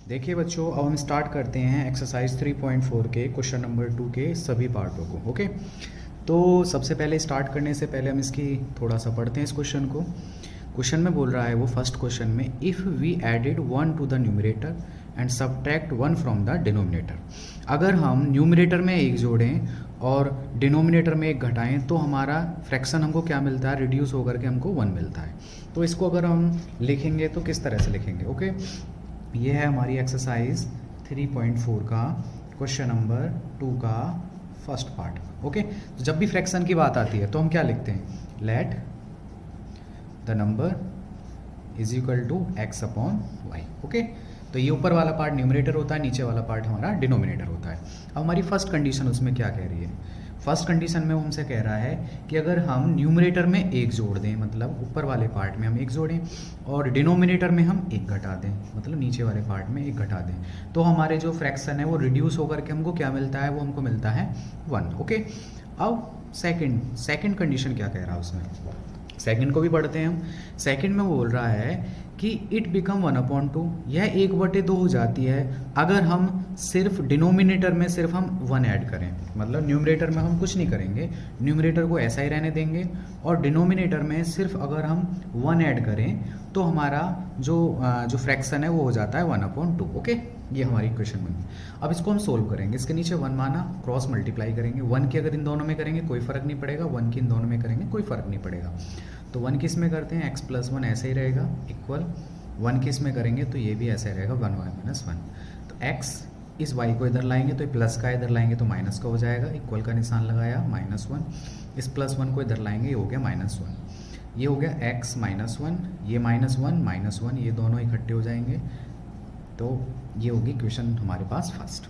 देखिए बच्चों, अब हम स्टार्ट करते हैं एक्सरसाइज 3.4 के क्वेश्चन नंबर 2 के सभी पार्टों को। ओके, तो सबसे पहले स्टार्ट करने से पहले हम इसकी थोड़ा सा पढ़ते हैं इस क्वेश्चन को। क्वेश्चन में बोल रहा है वो फर्स्ट क्वेश्चन में, if we added 1 to the numerator and subtract 1 from the denominator. अगर हम न्यूमरेटर में 1 जोड़ें और डिनोमिनेटर में 1 घटाएं तो हमारा फ्रैक्शन हमको क्या मिलता है, रिड्यूस होकर के हमको 1 मिलता है। तो इसको अगर हम लिखेंगे तो किस तरह से लिखेंगे। ओके, ये है हमारी एक्सरसाइज 3.4 का क्वेश्चन नंबर 2 का फर्स्ट पार्ट। ओके, तो जब भी फ्रैक्शन की बात आती है तो हम क्या लिखते हैं, let the number is equal to x upon y. Okay, तो ये ऊपर वाला पार्ट न्यूमरेटर होता है, नीचे वाला पार्ट हमारा डिनोमिनेटर होता है। अब हमारी फर्स्ट कंडीशन उसमें क्या कह रही है, फर्स्ट कंडीशन में वो हमसे कह रहा है कि अगर हम न्यूमरेटर में 1 जोड़ दें, मतलब ऊपर वाले पार्ट में हम 1 जोड़ें और डिनोमिनेटर में हम 1 घटा दें, मतलब नीचे वाले पार्ट में 1 घटा दें, तो हमारे जो फ्रैक्शन है वो रिड्यूस होकर के हमको क्या मिलता है, वो हमको मिलता है 1। ओके, अब सेकंड कंडीशन क्या कह रहा है उसमें, सेकंड को भी पढ़ते हैं हम। सेकंड में वो बोल रहा है कि इट बिकम 1/2, यह 1/2 हो जाती है अगर हम सिर्फ डिनोमिनेटर में सिर्फ हम 1 ऐड करें, मतलब न्यूमरेटर में हम कुछ नहीं करेंगे, न्यूमरेटर को ऐसा ही रहने देंगे और डिनोमिनेटर में सिर्फ अगर हम 1 ऐड करें तो हमारा जो फ्रैक्शन है वो हो जाता है 1/2। ओके, ये हमारी इक्वेशन बनी। अब इसको हम सोल्व करेंगे, इसके नीचे 1 माना, क्रॉस मल्टीप्लाई करेंगे। 1 की अगर इन दोनों में करेंगे कोई फ़र्क नहीं पड़ेगा, 1 की इन दोनों में करेंगे कोई फ़र्क नहीं पड़ेगा। तो 1 किस में करते हैं, x + 1 ऐसे ही रहेगा इक्वल 1 किस में करेंगे तो ये भी ऐसे रहेगा 1y - 1। तो x इस y को इधर लाएंगे तो प्लस का इधर लाएंगे तो माइनस का हो जाएगा, इक्वल का निशान लगाया -1, इस +1 को इधर लाएंगे ये हो गया -1, ये हो गया x - 1, ये -1 ये दोनों इकट्ठे हो जाएंगे, तो ये होगी इक्वेशन हमारे पास फर्स्ट।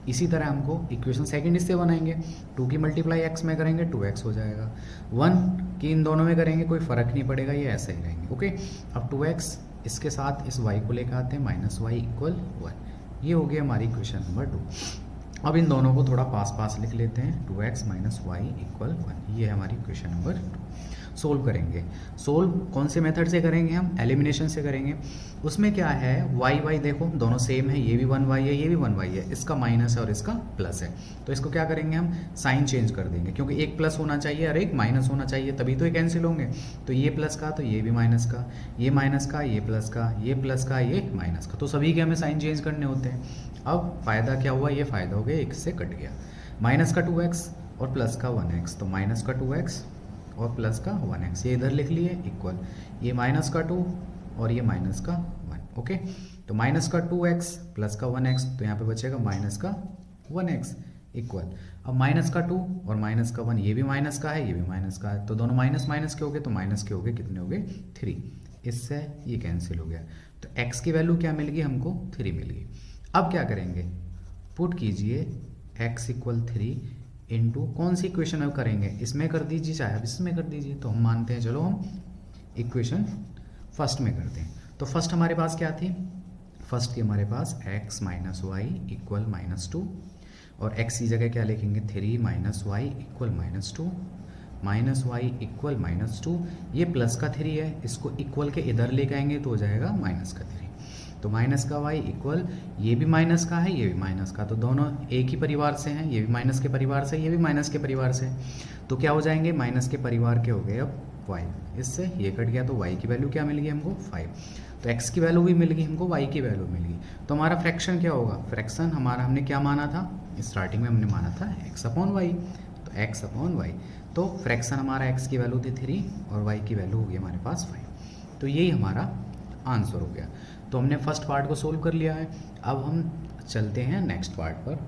इसी तरह हमको इक्वेशन सेकंड इससे बनाएंगे, 2 की मल्टीप्लाई x में करेंगे 2x हो जाएगा, 1 की इन दोनों में करेंगे कोई फ़र्क नहीं पड़ेगा, ये ऐसे ही रहेंगे। ओके, अब 2x इसके साथ इस y को लेकर आते हैं -y = 1, ये हो गया हमारी इक्वेशन नंबर 2। अब इन दोनों को थोड़ा पास लेख लेते हैं, 2x - y = 1, ये है हमारी इक्वेशन नंबर 2। सोल्व करेंगे, सोल्व कौन से मेथड से करेंगे, हम एलिमिनेशन से करेंगे। उसमें क्या है, y देखो दोनों सेम है, ये भी 1y है ये भी 1y है, इसका माइनस है और इसका प्लस है, तो इसको क्या करेंगे हम साइन चेंज कर देंगे, क्योंकि एक प्लस होना चाहिए और एक माइनस होना चाहिए, तभी तो ये कैंसिल होंगे। तो ये प्लस का तो ये भी माइनस का, ये माइनस का ये प्लस का, ये प्लस का ये माइनस का, तो सभी के हमें साइन चेंज करने होते हैं। अब फ़ायदा क्या हुआ, ये फ़ायदा हो गया, एक से कट गया, माइनस का 2x और प्लस का 1x, तो माइनस का 2x और प्लस का 1x, ये इधर लिख लिए इक्वल, ये माइनस का 2 और ये माइनस का 1। ओके, तो माइनस का 2x प्लस का 1x, तो यहाँ पे बचेगा माइनस का 1x इक्वल, अब माइनस का 2 और माइनस का 1, ये भी माइनस का है ये भी माइनस का है, तो दोनों माइनस माइनस के हो गए, तो माइनस के हो गए कितने हो गए 3, इससे ये कैंसिल हो गया, तो x की वैल्यू क्या मिल गई हमको 3 मिल गई। अब क्या करेंगे, पुट कीजिए x = 3 इंटू कौन सी इक्वेशन अब करेंगे, इसमें कर दीजिए चाहे अब इसमें कर दीजिए, तो हम मानते हैं चलो हम इक्वेशन फर्स्ट में करते हैं। तो फर्स्ट हमारे पास क्या थी, फर्स्ट की हमारे पास x - y = -2 और x की जगह क्या लिखेंगे 3 - y = -2, -y = -2, ये प्लस का 3 है, इसको इक्वल के इधर लेके आएंगे तो हो जाएगा माइनस का 3, तो माइनस का y इक्वल, ये भी माइनस का है ये भी माइनस का, तो दोनों एक ही परिवार से हैं, ये भी माइनस के परिवार से ये भी माइनस के परिवार से, तो क्या हो जाएंगे माइनस के परिवार के हो गए अब 5, इससे ये कट गया, तो y की वैल्यू क्या मिल गई हमको 5, तो x की वैल्यू भी मिल गई हमको, y की वैल्यू मिल गई, तो हमारा फ्रैक्शन क्या होगा, फ्रैक्शन हमारा हमने क्या माना था स्टार्टिंग में, हमने माना था x/y, तो x/y, तो फ्रैक्शन हमारा x की वैल्यू थी 3 और y की वैल्यू होगी हमारे पास 5, तो यही हमारा आंसर हो गया। तो हमने फर्स्ट पार्ट को सोल्व कर लिया है, अब हम चलते हैं नेक्स्ट पार्ट पर।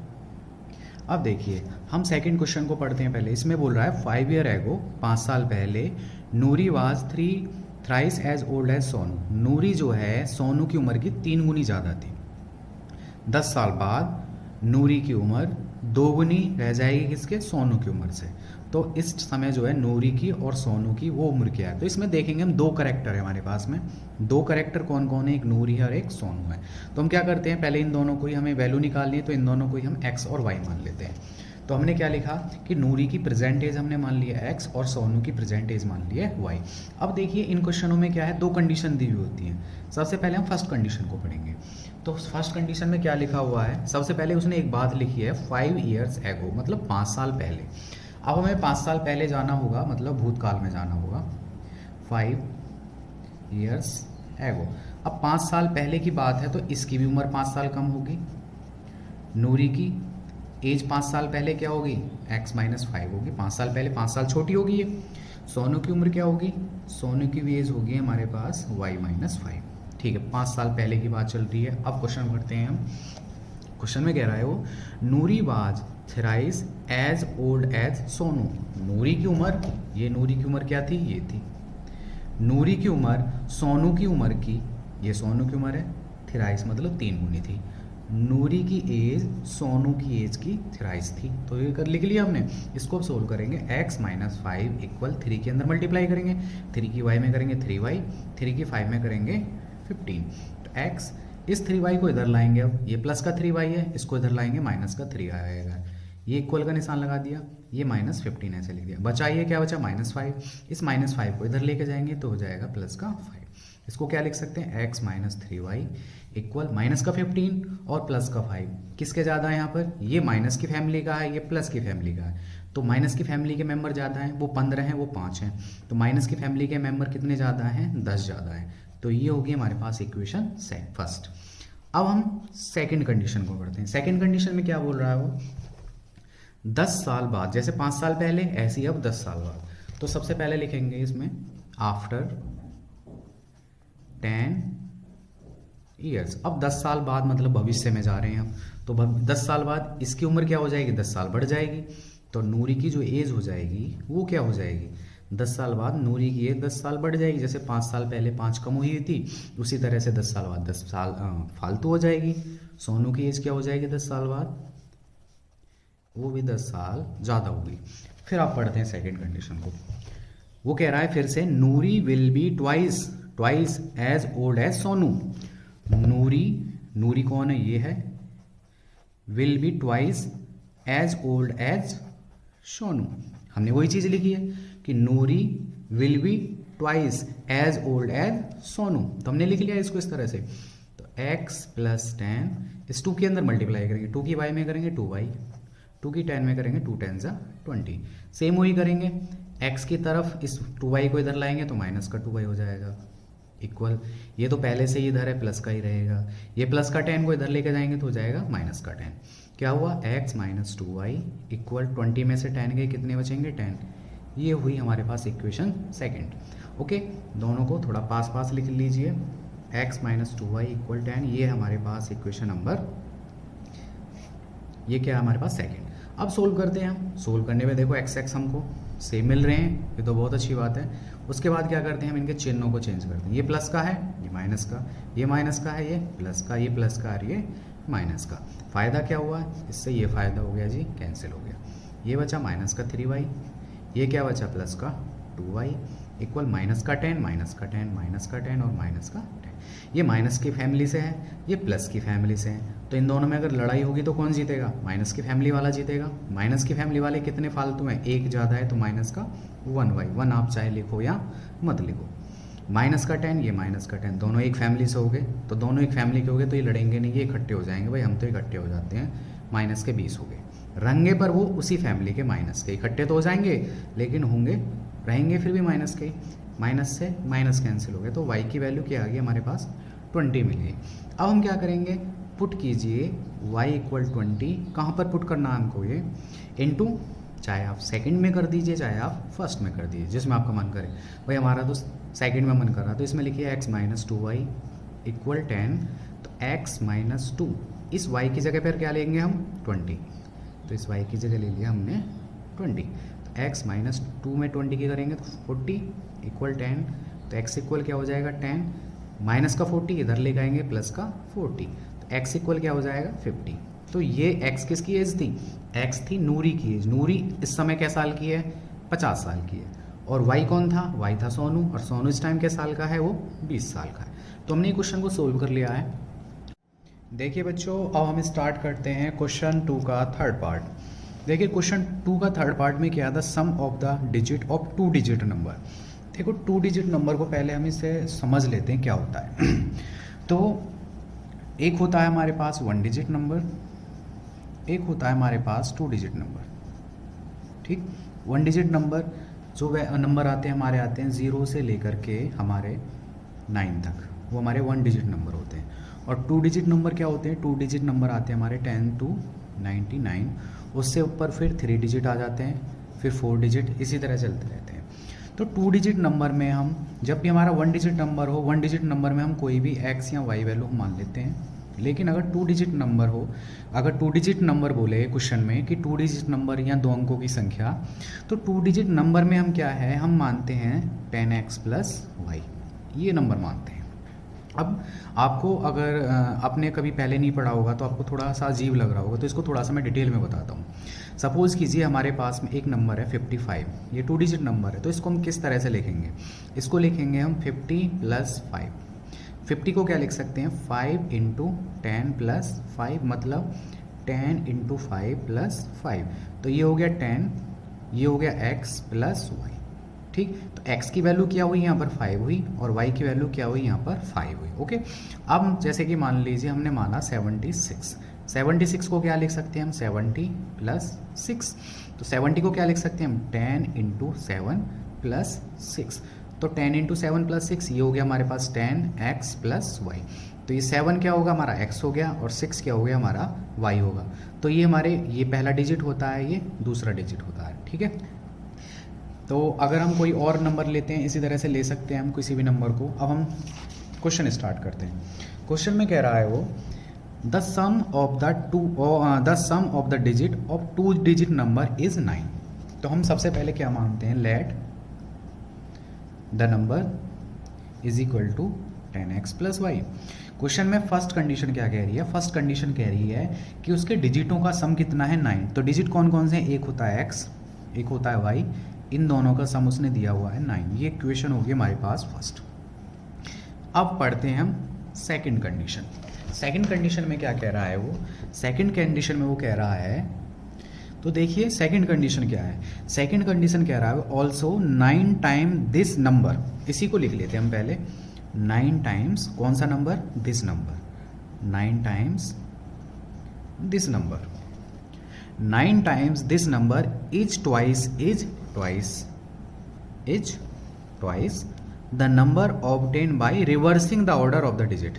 अब देखिए हम सेकंड क्वेश्चन को पढ़ते हैं पहले, इसमें बोल रहा है 5 ईयर एगो, 5 साल पहले, Noori was 3 as old as Sonu, Noori जो है सोनू की उम्र की 3 गुनी ज़्यादा थी। 10 साल बाद नूरी की उम्र 2 गुनी रह जाएगी किसके, सोनू की उम्र से, तो इस समय जो है नूरी की और सोनू की वो उम्र क्या है, तो इसमें देखेंगे हम 2 करेक्टर है हमारे पास में, 2 करेक्टर कौन कौन है, एक नूरी है और एक सोनू है। तो हम क्या करते हैं, पहले इन दोनों को ही हमें वैल्यू निकालनी है, तो इन दोनों को ही हम x और y मान लेते हैं। तो हमने क्या लिखा कि नूरी की प्रेजेंट एज हमने मान लिया x और सोनू की प्रेजेंट एज मान लिया y। अब देखिए इन क्वेश्चनों में क्या है, दो कंडीशन दी हुई होती हैं। सबसे पहले हम फर्स्ट कंडीशन को पढ़ेंगे। तो फर्स्ट कंडीशन में क्या लिखा हुआ है, सबसे पहले उसने एक बात लिखी है 5 years ago, मतलब 5 साल पहले। अब हमें 5 साल पहले जाना होगा, मतलब भूतकाल में जाना होगा, 5 years ago। अब 5 साल पहले की बात है तो इसकी भी उम्र 5 साल कम होगी। नूरी की एज 5 साल पहले क्या होगी, x-5 होगी। 5 साल पहले 5 साल छोटी होगी ये। सोनू की उम्र क्या होगी, सोनू की भी एज होगी हमारे पास y-5। ठीक है, 5 साल पहले की बात चल रही है। अब क्वेश्चन पढ़ते हैं हम। क्वेश्चन में कह रहा है वो, Noori was thrice as old as Sonu. Noori की उम्र, ये नूरी की उम्र क्या थी, ये थी। नूरी की उम्र सोनू की उम्र की, ये सोनू की उम्र है, थ्राइस मतलब 3 गुनी थी। नूरी की एज सोनू की एज की थ्राइस थी। तो ये कर लिख लिया हमने। इसको अब सोल्व करेंगे, x-5 इक्वल 3 के अंदर मल्टीप्लाई करेंगे, 3 की y में करेंगे 3y, 3 की 5 में करेंगे 15। तो x, इस 3y को इधर लाएंगे। अब ये प्लस का 3y है, इसको इधर लाएंगे, माइनस का 3 आएगा। ये इक्वल का निशान लगा दिया, ये -15 ऐसे लिख दिया। बचा ये क्या बचा, -5। इस -5 को इधर लेके जाएंगे तो हो जाएगा प्लस का 5। इसको क्या लिख सकते हैं, x-3y इक्वल माइनस का 15 और प्लस का 5। किसके ज़्यादा है यहाँ पर, ये माइनस की फैमिली का है, ये प्लस की फैमिली का है। तो माइनस की फैमिली के मेंबर ज़्यादा हैं, वो 15 हैं, वो 5 हैं। तो माइनस की फैमिली के मेंबर कितने ज़्यादा हैं, 10 ज़्यादा है। तो ये होगी हमारे पास इक्वेशन फर्स्ट। अब हम सेकंड कंडीशन को पढ़ते हैं। सेकंड कंडीशन में क्या बोल रहा है वो, 10 साल बाद, जैसे 5 साल पहले ऐसे ही अब 10 साल बाद। तो सबसे पहले लिखेंगे इसमें आफ्टर 10 ईयर्स। अब 10 साल बाद मतलब भविष्य में जा रहे हैं हम। तो 10 साल बाद इसकी उम्र क्या हो जाएगी, 10 साल बढ़ जाएगी। तो नूरी की जो एज हो जाएगी वो क्या हो जाएगी, 10 साल बाद नूरी की एज 10 साल बढ़ जाएगी। जैसे 5 साल पहले 5 कम हुई थी, उसी तरह से 10 साल बाद 10 साल फालतू हो जाएगी। सोनू की एज क्या हो जाएगी 10 साल बाद, वो भी 10 साल ज़्यादा होगी। फिर आप पढ़ते हैं सेकेंड कंडीशन को। वो कह रहा है फिर से, Noori will be twice as old as Sonu. Noori कौन है, ये है। Will be twice as old as Sonu. हमने वही चीज़ लिखी है कि Noori will be twice as old as Sonu. तो हमने लिख लिया इसको इस तरह से। तो x + 10 इस 2 के अंदर मल्टीप्लाई करेंगे, 2 की y में करेंगे 2y, 2 की 10 में करेंगे 2 10 20। सेम वही करेंगे, x की तरफ इस 2y को इधर लाएंगे तो माइनस का 2y हो जाएगा इक्वल, ये तो पहले से ही इधर है प्लस का ही रहेगा। ये प्लस का 10 को इधर लेके जाएंगे तो हो जाएगा माइनस का 10। क्या हुआ, x - 2y इक्वल 20 में से 10 गए, कितने बचेंगे 10। ये हुई हमारे पास इक्वेशन सेकंड। ओके, दोनों को थोड़ा पास पास लिख लीजिए। x - 2y इक्वल 10, ये हमारे पास इक्वेशन नंबर, ये क्या है हमारे पास सेकंड। अब सोल्व करते हैं हम। सोल्व करने में देखो x हमको सेम मिल रहे हैं, ये तो बहुत अच्छी बात है। उसके बाद क्या करते हैं हम, इनके चिन्हों को चेंज करते हैं। ये प्लस का है, ये माइनस का, ये माइनस का है, ये प्लस का, ये प्लस का और ये माइनस का। फ़ायदा क्या हुआ, इससे ये फ़ायदा हो गया जी, कैंसिल हो गया। ये बचा माइनस का 3y, ये क्या बचा प्लस का 2y इक्वल माइनस का 10, माइनस का 10, माइनस का 10 और माइनस का 10। ये माइनस की फैमिली से है, ये प्लस की फैमिली से है। तो इन दोनों में अगर लड़ाई होगी तो कौन जीतेगा, माइनस की फैमिली वाला जीतेगा। माइनस की फैमिली वाले कितने फालतू हैं, एक ज़्यादा है, तो माइनस का 1y, आप चाहे लिखो या मत लिखो। माइनस का 10, ये माइनस का 10, दोनों एक फैमिली से हो गए। तो दोनों एक फैमिली के हो गए तो ये लड़ेंगे नहीं, ये इकट्ठे हो जाएंगे। भाई हम तो इकट्ठे हो जाते हैं, माइनस के 20 हो गए। रंगे पर वो उसी फैमिली के माइनस के, इकट्ठे तो हो जाएंगे लेकिन होंगे, रहेंगे फिर भी माइनस के। माइनस से माइनस कैंसिल हो गए, तो y की वैल्यू क्या आ गई हमारे पास 20 मिल गई। अब हम क्या करेंगे, पुट कीजिए y इक्वल 20, कहाँ पर पुट करना है हमको, ये इनटू, चाहे आप सेकंड में कर दीजिए चाहे आप फर्स्ट में कर दीजिए, जिसमें आपका मन करे। भाई हमारा तो सेकंड में मन कर रहा, तो इसमें लिखिए x - 2y इक्वल 10। तो x - 2, इस y की जगह पर क्या लेंगे हम 20, तो इस y की जगह ले लिया हमने 20। तो x - 2 में 20 की करेंगे तो 40 इक्वल 10। तो x इक्वल क्या हो जाएगा 10, माइनस का 40 इधर ले जाएंगे प्लस का 40, तो x इक्वल क्या हो जाएगा 50। तो ये x किसकी एज थी, x थी नूरी की एज। नूरी इस समय क्या साल की है, 50 साल की है। और y कौन था, y था सोनू, और सोनू इस टाइम के साल का है, वो 20 साल का है। तो हमने क्वेश्चन को सोल्व कर लिया है। देखिए बच्चों, अब हम स्टार्ट करते हैं क्वेश्चन 2 का थर्ड पार्ट। देखिए क्वेश्चन 2 का थर्ड पार्ट में क्या था, sum of the digit of 2 digit number. देखो 2 डिजिट नंबर को पहले हम इसे समझ लेते हैं क्या होता है। तो एक होता है हमारे पास 1 डिजिट नंबर, एक होता है हमारे पास 2 डिजिट नंबर। ठीक, 1 डिजिट नंबर जो वह नंबर आते हैं हमारे आते हैं 0 से लेकर के हमारे 9 तक, वो हमारे 1 डिजिट नंबर होते हैं। और 2 डिजिट नंबर क्या होते हैं, 2 डिजिट नंबर आते हैं हमारे 10 to 99, उससे ऊपर फिर 3 डिजिट आ जाते हैं, फिर 4 डिजिट, इसी तरह चलते रहते हैं। तो 2 डिजिट नंबर में हम जब भी हमारा 1 डिजिट नंबर हो, 1 डिजिट नंबर में हम कोई भी x या y वैल्यू मान लेते हैं। लेकिन अगर 2 डिजिट नंबर हो, अगर 2 डिजिट नंबर बोले क्वेश्चन में कि 2 डिजिट नंबर या 2 अंकों की संख्या, तो 2 डिजिट नंबर में हम क्या है, हम मानते हैं 10x + y, ये नंबर मानते हैं। अब आपको अगर आपने कभी पहले नहीं पढ़ा होगा तो आपको थोड़ा सा अजीब लग रहा होगा, तो इसको थोड़ा सा मैं डिटेल में बताता हूँ। सपोज़ कीजिए हमारे पास में एक नंबर है 55, ये 2 डिजिट नंबर है, तो इसको हम किस तरह से लिखेंगे, इसको लिखेंगे हम 50 + 5। 50 को क्या लिख सकते हैं, 5 × 10 + 5, मतलब 10 × 5 + 5, तो ये हो गया 10, ये हो गया x + y। ठीक, तो x की वैल्यू क्या हुई यहाँ पर 5 हुई, और y की वैल्यू क्या हुई यहाँ पर 5 हुई। ओके, अब जैसे कि मान लीजिए हमने माना 76, 76 को क्या लिख सकते हैं हम, 70 + 6, तो 70 को क्या लिख सकते हैं हम, 10 × 7 + 6, तो 10 × 7 + 6, ये हो गया हमारे पास 10x + y। तो ये 7 क्या होगा हमारा x हो गया, और 6 क्या हो गया हमारा y होगा। तो ये हमारे ये पहला डिजिट होता है, ये दूसरा डिजिट होता है। ठीक है, तो अगर हम कोई और नंबर लेते हैं इसी तरह से ले सकते हैं हम किसी भी नंबर को। अब हम क्वेश्चन स्टार्ट करते हैं। क्वेश्चन में कह रहा है वो the sum of the digit of 2 digit number is 9। तो हम सबसे पहले क्या मानते हैं, let the number is equal to 10x + y। Question में फर्स्ट कंडीशन क्या कह रही है, फर्स्ट कंडीशन कह रही है कि उसके डिजिटों का सम कितना है, 9। तो डिजिट कौन कौन से हैं, एक होता है x, एक होता है y, इन दोनों का सम उसने दिया हुआ है 9। ये इक्वेशन होगी हमारे पास फर्स्ट। अब पढ़ते हैं हम सेकंड कंडीशन। सेकंड कंडीशन में क्या कह रहा है वो, सेकंड कंडीशन में वो कह रहा है, तो देखिए सेकंड कंडीशन क्या है, सेकंड कंडीशन कह रहा है ऑल्सो 9 टाइम दिस नंबर। इसी को लिख लेते हैं हम पहले, 9 टाइम्स कौन सा number, this number, 9 times this number, 9 times this number is twice the number obtain by reversing the order of the digit.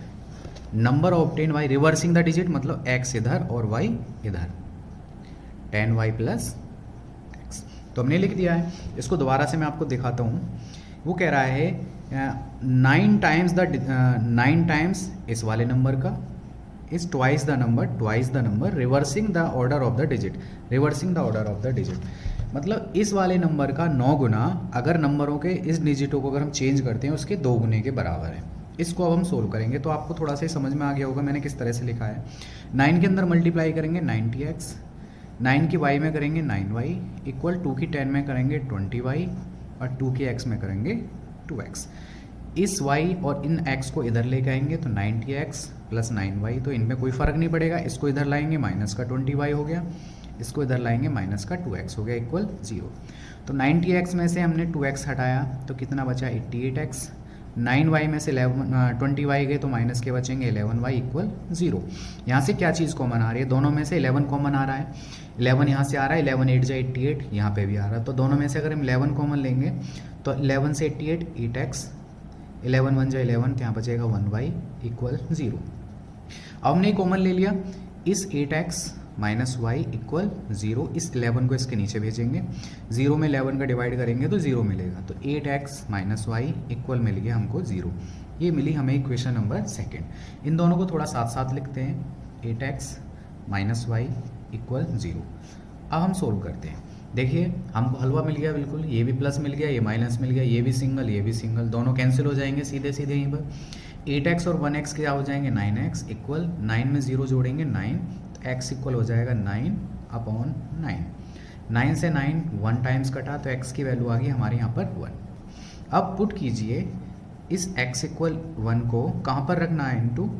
Number obtain by reversing the digit मतलब x इधर और y इधर, 10y + x। तो हमने लिख दिया है, इसको दोबारा से मैं आपको दिखाता हूँ। वो कह रहा है 9 टाइम्स इस वाले नंबर का is twice the number reversing the order of the digit, reversing the order of the digit मतलब इस वाले नंबर का 9 गुना, अगर नंबरों के इस डिजिटों को अगर हम चेंज करते हैं उसके 2 गुने के बराबर है। इसको अब हम सोल्व करेंगे तो आपको थोड़ा सा समझ में आ गया होगा मैंने किस तरह से लिखा है। 9 के अंदर मल्टीप्लाई करेंगे 90x, 9 की y में करेंगे 9y, इक्वल 2 की 10 में करेंगे 20y, और 2 की x में करेंगे 2x। इस y और इन x को इधर लेके आएंगे तो 90x + 9y, तो इनमें कोई फ़र्क नहीं पड़ेगा। इसको इधर लाएंगे माइनस का 20y हो गया, इसको इधर लाएंगे माइनस का 2x हो गया, इक्वल 0। तो 90x में से हमने 2x हटाया तो कितना बचा 88x, 9y में से 20y गए तो माइनस के बचेंगे 11y, इक्वल 0। यहाँ से क्या चीज़ कॉमन आ रही है, दोनों में से 11 कॉमन आ रहा है, 11 यहाँ से आ रहा है, 11 8 जा 88, यहाँ पे भी आ रहा है, तो दोनों में से अगर हम 11 कॉमन लेंगे तो 11 से 88 8x, 11 1 जा 11, तो यहाँ बचेगा 1y, इक्वल 0। अब हमने कॉमन ले लिया, इस 8x - y इक्वल 0, इस 11 को इसके नीचे भेजेंगे, 0 में 11 का डिवाइड करेंगे तो 0 मिलेगा, तो 8x - y इक्वल मिल गया हमको 0। ये मिली हमें इक्वेशन नंबर सेकंड। इन दोनों को थोड़ा साथ साथ लिखते हैं, 8x - y इक्वल 0। अब हम सोल्व करते हैं। देखिए हमको हलवा मिल गया बिल्कुल, ये भी प्लस मिल गया, ये माइनस मिल गया, ये भी सिंगल, ये भी सिंगल, दोनों कैंसिल हो जाएंगे सीधे सीधे यहीं पर। 8x और 1x क्या हो जाएंगे 9x, इक्वल 9 में 0 जोड़ेंगे 9, तो x इक्वल हो जाएगा 9/9। 9 से 9 1 टाइम्स कटा तो x की वैल्यू आ गई हमारे यहाँ पर 1। अब पुट कीजिए इस x इक्वल 1 को कहाँ पर रखना है, इनटू,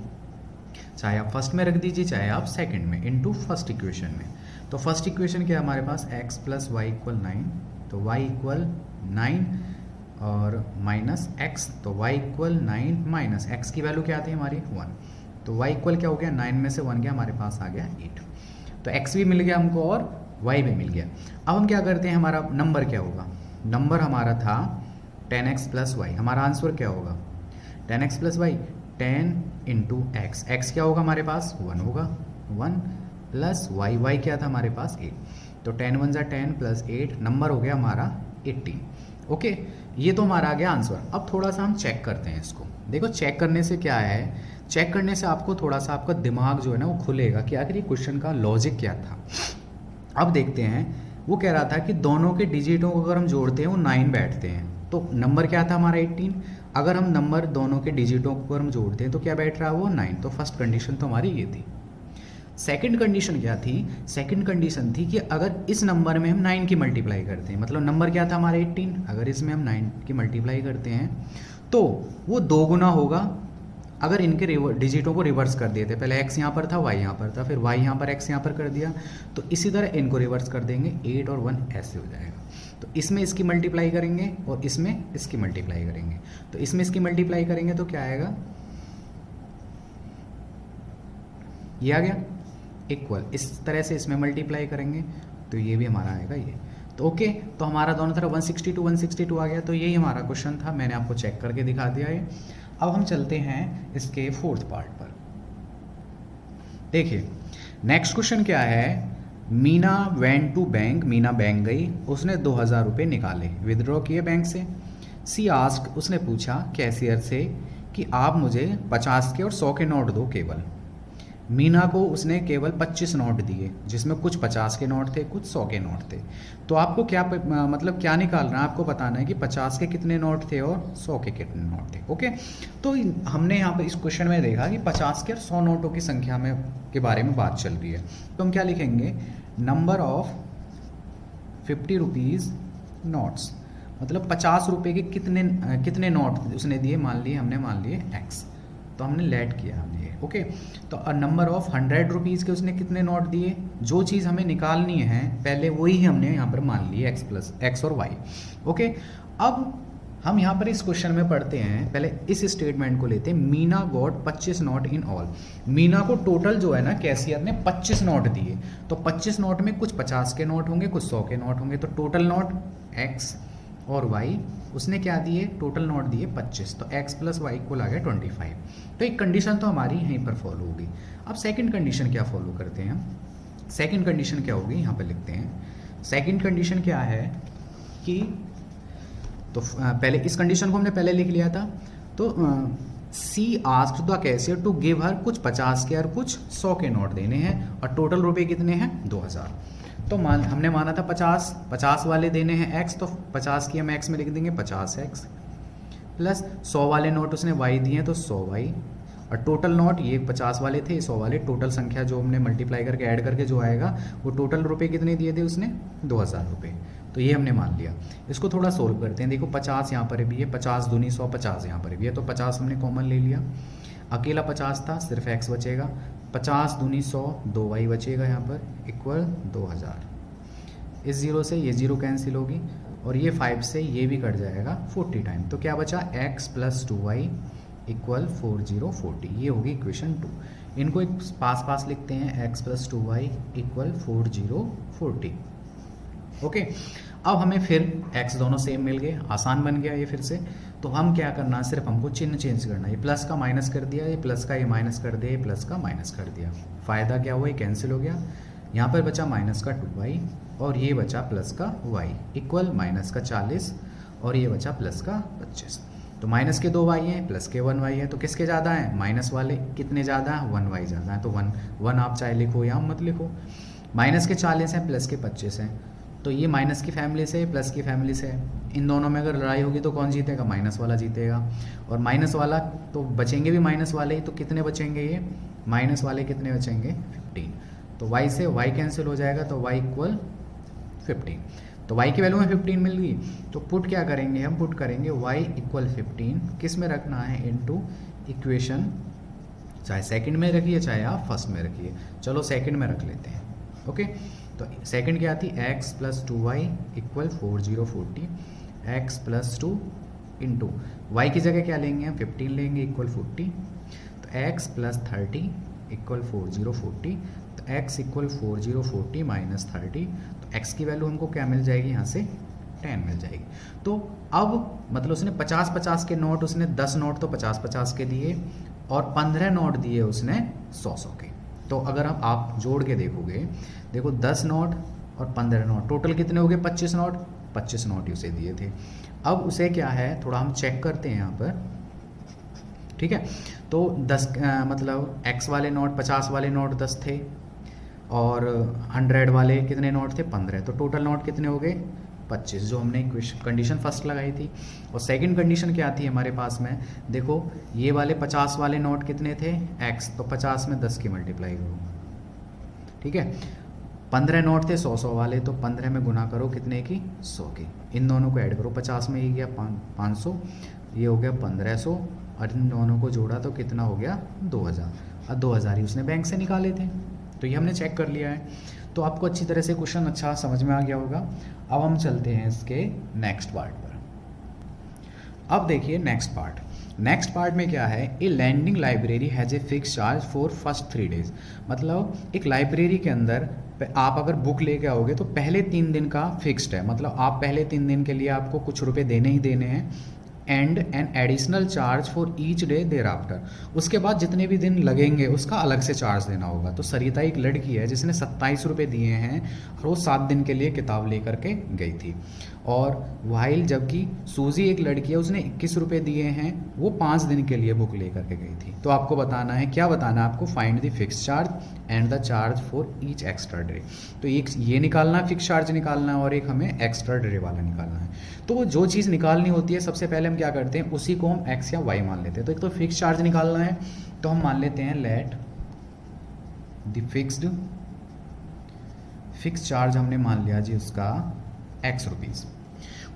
चाहे आप फर्स्ट में रख दीजिए चाहे आप सेकंड में, इनटू फर्स्ट इक्वेशन में। तो फर्स्ट इक्वेशन क्या है हमारे पास, x प्लस वाई इक्वल 9, तो y इक्वल 9 और माइनस x, तो y इक्वल 9 माइनस x की वैल्यू क्या आती है हमारी 1, तो y इक्वल क्या हो गया 9 में से 1 गया हमारे पास आ गया 8, तो x भी मिल गया हमको और y भी मिल गया। अब हम क्या करते हैं, हमारा नंबर क्या होगा, नंबर हमारा था 10x प्लस वाई, हमारा आंसर क्या होगा 10x plus y 10 into x, x क्या होगा हमारे पास 1 होगा, 1 प्लस वाई, वाई क्या था हमारे पास 8, तो 10 1 × 10 प्लस 8 नंबर हो गया हमारा 18। ओके, ये तो हमारा आ गया आंसर। अब थोड़ा सा हम चेक करते हैं इसको। देखो चेक करने से क्या है, चेक करने से आपको थोड़ा सा आपका दिमाग जो है ना वो खुलेगा कि आखिर ये क्वेश्चन का लॉजिक क्या था। अब देखते हैं, वो कह रहा था कि दोनों के डिजिटों को अगर हम जोड़ते हैं वो 9 बैठते हैं, तो नंबर क्या था हमारा 18, अगर हम नंबर दोनों के डिजिटों को अगर हम जोड़ते हैं तो क्या बैठ रहा है वो 9, तो फर्स्ट कंडीशन तो हमारी ये थी। सेकंड कंडीशन क्या थी, सेकंड कंडीशन थी कि अगर इस नंबर में हम 9 की मल्टीप्लाई करते हैं, मतलब नंबर क्या था हमारा 18, अगर इसमें हम 9 की मल्टीप्लाई करते हैं तो वो 2 गुना होगा अगर इनके डिजिटों को रिवर्स कर दिए थे, पहले x यहाँ पर था y यहाँ पर था, फिर y यहाँ पर x यहाँ पर कर दिया, तो इसी तरह इनको रिवर्स कर देंगे, 8 और 1 ऐसे हो जाएगा। तो इसमें इसकी मल्टीप्लाई करेंगे और इसमें इसकी मल्टीप्लाई करेंगे, तो इसमें इसकी मल्टीप्लाई करेंगे तो क्या आएगा, ये आ गया इक्वल, इस तरह से इसमें मल्टीप्लाई करेंगे तो ये भी हमारा आएगा ये, तो ओके, तो हमारा दोनों तरफ 162 आ गया। तो यही हमारा क्वेश्चन था, मैंने आपको चेक करके दिखा दिया है। अब हम चलते हैं इसके फोर्थ पार्ट पर। देखिए नेक्स्ट क्वेश्चन क्या है, Meena went to bank, Meena bank गई, उसने 2000 रुपये निकाले, विदड्रॉ किए बैंक से। सी आस्क्ड, उसने पूछा कैशियर से कि आप मुझे 50 के और 100 के नोट दो केवल। मीना को उसने केवल 25 नोट दिए, जिसमें कुछ 50 के नोट थे, कुछ 100 के नोट थे। तो आपको क्या मतलब क्या निकालना है, आपको बताना है कि 50 के कितने नोट थे और 100 के कितने नोट थे। ओके, तो हमने यहाँ पर इस क्वेश्चन में देखा कि 50 के और 100 नोटों की संख्या में के बारे में बात चल रही है, तो हम क्या लिखेंगे, नंबर ऑफ 50 रुपीज़ नोट्स, मतलब 50 रुपये के कितने नोट उसने दिए, मान लिए x, तो हमने लेट किया हमने ये। ओके, तो नंबर ऑफ 100 रुपीज़ के उसने कितने नोट दिए, जो चीज़ हमें निकालनी है पहले वही हमने यहाँ पर मान ली x और y। ओके, अब हम यहाँ पर इस क्वेश्चन में पढ़ते हैं, पहले इस स्टेटमेंट को लेते हैं, Meena got 25 note in all. Meena को टोटल जो है ना कैशियर ने 25 नोट दिए, तो 25 नोट में कुछ 50 के नोट होंगे, कुछ 100 के नोट होंगे, तो टोटल नोट x और y उसने क्या दिए, टोटल नोट दिए 25, तो x प्लस वाई इक्वल आ गया 25। तो एक कंडीशन तो हमारी यहीं पर फॉलो होगी। अब सेकंड कंडीशन क्या फॉलो करते हैं, सेकंड कंडीशन क्या होगी यहाँ पर लिखते हैं। सेकंड कंडीशन क्या है कि, तो पहले इस कंडीशन को हमने पहले लिख लिया था, तो she asked the cashier to give her, कुछ 50 के और कुछ 100 के नोट देने हैं और टोटल रुपए कितने हैं 2000। तो हमने माना था 50 वाले देने हैं x, तो 50 की हम x में लिख देंगे 50x प्लस 100 वाले नोट उसने y दिए हैं तो 100y, और टोटल नोट ये 50 वाले थे 100 वाले, टोटल संख्या जो हमने मल्टीप्लाई करके ऐड करके जो आएगा वो टोटल रुपए कितने दिए थे उसने 2000 रुपये, तो ये हमने मान लिया। इसको थोड़ा सोल्व करते हैं, देखो 50 यहाँ पर भी है, 50 दूनी 100, 50 यहाँ पर भी है, तो 50 हमने कॉमन ले लिया, अकेला 50 था, सिर्फ x बचेगा, 50 दूनी 100, 2y बचेगा यहाँ पर इक्वल 2000। इस जीरो से ये जीरो कैंसिल होगी और ये 5 से ये भी कट जाएगा 40 टाइम, तो क्या बचा x प्लस 2y इक्वल 4040, ये होगी इक्वेशन 2। इनको एक पास लिखते हैं, x plus 2y equal 4040। Okay, अब हमें फिर x दोनों सेम मिल गए, आसान बन गया ये फिर से। तो हम क्या करना है, सिर्फ हमको चिन्ह चेंज करना है, ये प्लस का माइनस कर दिया, ये प्लस का ये माइनस कर दिया, ये प्लस का माइनस कर दिया, फ़ायदा क्या हुआ, ये कैंसिल हो गया, यहाँ पर बचा माइनस का 2y और ये बचा प्लस का y इक्वल माइनस का 40 और ये बचा प्लस का 25। तो माइनस के 2y हैं, प्लस के 1y है, तो किसके ज़्यादा है, माइनस वाले कितने ज़्यादा है, 1y ज़्यादा है, तो 1 आप चाहे लिखो या मत लिखो। माइनस के 40 हैं, प्लस के 25 हैं, तो ये माइनस की फैमिली से प्लस की फैमिली से, इन दोनों में अगर लड़ाई होगी तो कौन जीतेगा, माइनस वाला जीतेगा, और माइनस वाला तो बचेंगे भी माइनस वाले ही, तो कितने बचेंगे, ये माइनस वाले कितने बचेंगे 15, तो y से y कैंसिल हो जाएगा, तो y इक्वल 15, तो y की वैल्यू में 15 मिल गई, तो पुट क्या करेंगे, हम पुट करेंगे y इक्वल 15 किस में रखना है, इनटू इक्वेशन, चाहे सेकंड में रखिए चाहे आप फर्स्ट में रखिए, चलो सेकंड में रख लेते हैं। ओके, तो सेकंड क्या थी, x plus 2y equal 4040, x plus 2 into y की जगह क्या लेंगे हम 15 लेंगे इक्वल 40, तो x प्लस 30 इक्वल 4040, तो x इक्वल 4040 माइनस 30, तो x की वैल्यू हमको क्या मिल जाएगी यहाँ से 10 मिल जाएगी। तो अब मतलब उसने 50-50 के नोट, उसने 10 नोट तो 50-50 के दिए और 15 नोट दिए उसने 100-100 के। तो अगर हम आप जोड़ के देखोगे, देखो 10 नोट और 15 नोट टोटल कितने हो गए 25 नोट, 25 नोट उसे दिए थे। अब उसे क्या है थोड़ा हम चेक करते हैं यहाँ पर, ठीक है। तो 10 मतलब x वाले नोट 50 वाले नोट 10 थे और 100 वाले कितने नोट थे 15, तो टोटल नोट कितने हो गए 25, जो हमने कंडीशन फर्स्ट लगाई थी। और सेकंड कंडीशन क्या थी हमारे पास में, देखो ये वाले 50 वाले नोट कितने थे x, तो 50 में 10 की मल्टीप्लाई करो, ठीक है। 15 नोट थे 100-100 वाले, तो 15 में गुना करो कितने की 100 की, इन दोनों को ऐड करो, 50 में ये गया 500, ये हो गया 1500 और इन दोनों को जोड़ा तो कितना हो गया 2000, और 2000 ही उसने बैंक से निकाले थे। तो ये हमने चेक कर लिया है। तो आपको अच्छी तरह से क्वेश्चन अच्छा समझ में आ गया होगा। अब हम चलते हैं इसके नेक्स्ट पार्ट पर। अब देखिए नेक्स्ट पार्ट में क्या है, a lending library has a fix charge for first 3 days. मतलब एक लाइब्रेरी के अंदर आप अगर बुक लेके आओगे तो पहले 3 दिन का फिक्स्ड है, मतलब आप पहले 3 दिन के लिए आपको कुछ रुपए देने ही देने हैं, and an additional charge for each day there after. उसके बाद जितने भी दिन लगेंगे उसका अलग से चार्ज देना होगा। तो सरिता एक लड़की है जिसने 27 रुपये दिए हैं और वो 7 दिन के लिए किताब लेकर के गई थी, और वाइल जबकि सूजी एक लड़की है उसने 21 रुपये दिए हैं, वो 5 दिन के लिए बुक लेकर के गई थी। तो आपको बताना है, क्या बताना है आपको, find the fix charge and the charge for each extra day. तो एक ये निकालना है, फिक्स चार्ज निकालना है, और एक हमें एक्स्ट्रा डे वाला निकालना है। तो वो जो चीज़ निकालनी होती है सबसे पहले हम क्या करते हैं, उसी को हम x या y मान लेते हैं। तो एक तो फिक्स चार्ज निकालना है, तो हम मान लेते हैं लेट द फिक्स चार्ज हमने मान लिया जी उसका x रुपीज़।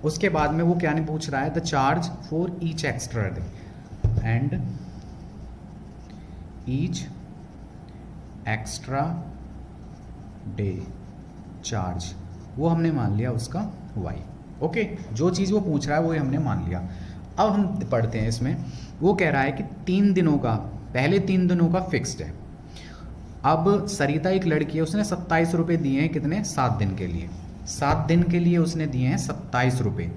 उसके बाद में वो क्या नहीं पूछ रहा है, the charge for each extra day and each extra day charge, वो हमने मान लिया उसका y। ओके, जो चीज़ वो पूछ रहा है वो हमने मान लिया। अब हम पढ़ते हैं इसमें, वो कह रहा है कि 3 दिनों का, पहले 3 दिनों का फिक्स्ड है। अब सरिता एक लड़की है, उसने 27 रुपये दिए हैं, कितने 7 दिन के लिए, 7 दिन के लिए उसने दिए हैं 27 रुपये।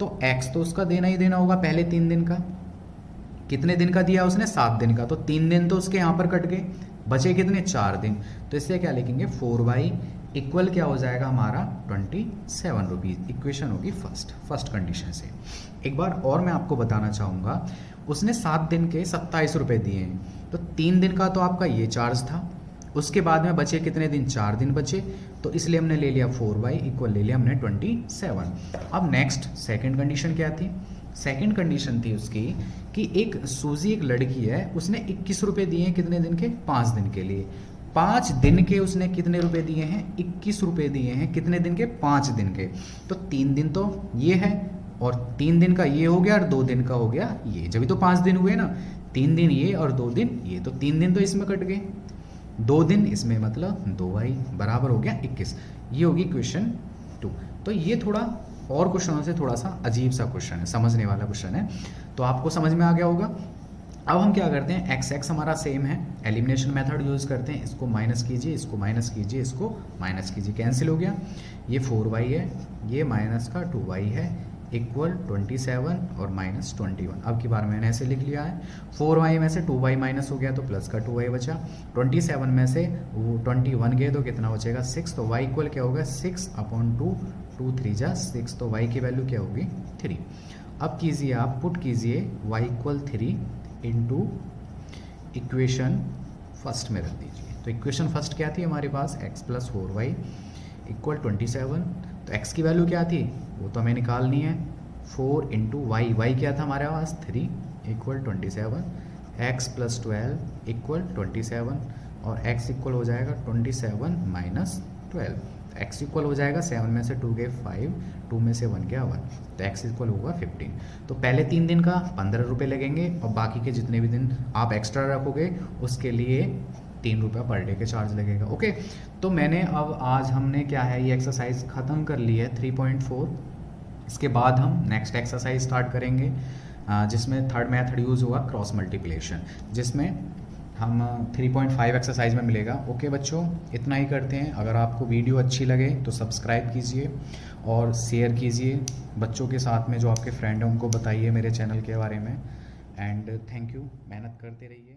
तो x तो उसका देना ही देना होगा पहले 3 दिन का। कितने दिन का दिया उसने 7 दिन का, तो 3 दिन तो उसके यहाँ पर कट गए, बचे कितने 4 दिन। तो इससे क्या लिखेंगे 4y इक्वल क्या हो जाएगा हमारा 27 रुपीज़। इक्वेशन होगी फर्स्ट कंडीशन से। एक बार और मैं आपको बताना चाहूँगा, उसने 7 दिन के 27 रुपये दिए हैं, तो 3 दिन का तो आपका ये चार्ज था, उसके बाद में बचे कितने दिन 4 दिन बचे, तो इसलिए हमने ले लिया 4y इक्वल ले लिया हमने 27। अब नेक्स्ट सेकेंड कंडीशन क्या थी, सेकेंड कंडीशन थी उसकी कि एक सूजी एक लड़की है, उसने 21 रुपये दिए हैं, कितने दिन के 5 दिन के लिए। 5 दिन के उसने कितने रुपए दिए हैं 21 रुपये दिए हैं, कितने दिन के 5 दिन के। तो 3 दिन तो ये है और 3 दिन का ये हो गया और 2 दिन का हो गया ये, जब भी तो 5 दिन हुए ना, 3 दिन ये और 2 दिन ये, तो 3 दिन तो इसमें कट गए, 2 दिन इसमें, मतलब 2y बराबर हो गया 21। ये होगी क्वेश्चन 2। तो ये थोड़ा और क्वेश्चनों से थोड़ा सा अजीब सा क्वेश्चन है, समझने वाला क्वेश्चन है, तो आपको समझ में आ गया होगा। अब हम क्या करते हैं, x हमारा सेम है, एलिमिनेशन मेथड यूज़ करते हैं, इसको माइनस कीजिए, इसको माइनस कीजिए, इसको माइनस कीजिए, कैंसिल हो गया। ये 4y है, ये माइनस का 2y है, इक्वल 27 और माइनस 21। अब की बार मैंने ऐसे लिख लिया है, 4y में से 2y माइनस हो गया तो प्लस का 2y बचा, 27 में से 21 गए तो कितना बचेगा 6, तो y इक्वल क्या होगा 6/2, 2 3 जा 6, तो y की वैल्यू क्या होगी 3। अब कीजिए आप पुट कीजिए y equal 3 into equation first में रख दीजिए। तो इक्वेशन फर्स्ट क्या थी हमारे पास, x प्लस 4y इक्वल 27। तो x की वैल्यू क्या थी वो तो हमें निकालनी है, 4 इंटू y क्या था हमारे पास 3 इक्वल 27, x प्लस 12 इक्वल 27 और x इक्वल हो जाएगा 27 माइनस 12। x इक्वल हो जाएगा 7 में से 2 गए 5, 2 में से 1 गया 1, तो x इक्वल होगा 15। तो पहले 3 दिन का 15 रुपये लगेंगे और बाकी के जितने भी दिन आप एक्स्ट्रा रखोगे उसके लिए ₹3 पर डे के चार्ज लगेगा। ओके, तो मैंने अब आज हमने क्या है ये एक्सरसाइज ख़त्म कर ली है 3.4। इसके बाद हम नेक्स्ट एक्सरसाइज स्टार्ट करेंगे जिसमें थर्ड मेथड यूज़ हुआ क्रॉस मल्टीप्लिकेशन, जिसमें हम 3.5 एक्सरसाइज में मिलेगा। ओके बच्चों, इतना ही करते हैं। अगर आपको वीडियो अच्छी लगे तो सब्सक्राइब कीजिए और शेयर कीजिए बच्चों के साथ में, जो आपके फ्रेंड हैं उनको बताइए मेरे चैनल के बारे में। एंड थैंक यू, मेहनत करते रहिए।